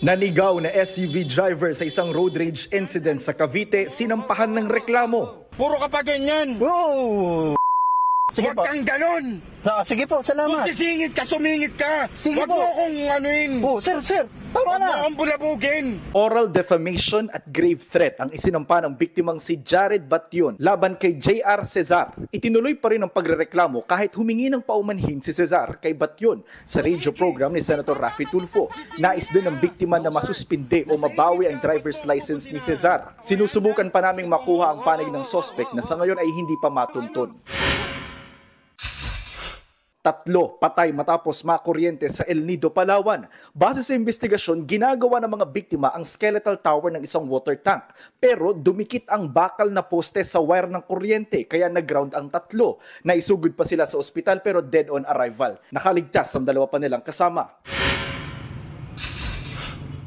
Nanigaw na SUV driver sa isang road rage incident sa Cavite, sinampahan ng reklamo. Puro ka pa ganyan. Oh! Sige Huwag po. kang ganon. Sige po, Kung salamat. sisingit ka, sumingit ka. Sige Huwag po. mo akong anuin. Oh, sir, tama Huwag mo na. akong bulabugin. Oral defamation at grave threat ang isinampa ng biktimang si Jared Batyon laban kay JR Cesar. Itinuloy pa rin ang pagrereklamo kahit humingi ng paumanhin si Cesar kay Batyon sa radio program ni Senator Raffy Tulfo. Nais din ng biktima na masuspinde o mabawi ang driver's license ni Cesar. Sinusubukan pa naming makuha ang panig ng sospek na sa ngayon ay hindi pa matuntun. 3 patay matapos makuryente sa El Nido, Palawan. Base sa investigasyon, ginagawa ng mga biktima ang skeletal tower ng isang water tank. Pero dumikit ang bakal na poste sa wire ng kuryente kaya nag-ground ang 3. Naisugod pa sila sa ospital pero dead on arrival. Nakaligtas ang 2 pa nilang kasama.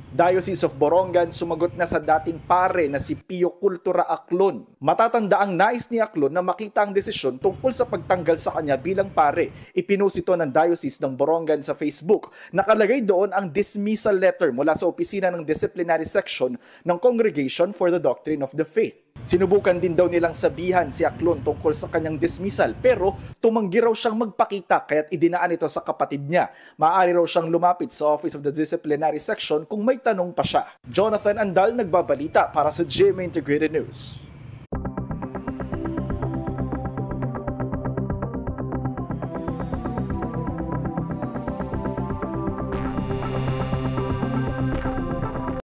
Diocese of Borongan sumagot na sa dating pare na si Pio Cultura Aclon. Matatanda ang nais ni Aclon na makita ang desisyon tungkol sa pagtanggal sa kanya bilang pare. Ipinost ito ng Diocese ng Borongan sa Facebook. Nakalagay doon ang dismissal letter mula sa opisina ng disciplinary section ng Congregation for the Doctrine of the Faith. Sinubukan din daw nilang sabihan si Aclon tungkol sa kanyang dismissal pero tumanggi raw siyang magpakita kaya't idinaan ito sa kapatid niya. Maaari raw siyang lumapit sa Office of the Disciplinary Section kung may tanong pa siya. Jonathan Andal nagbabalita para sa GMA Integrated News.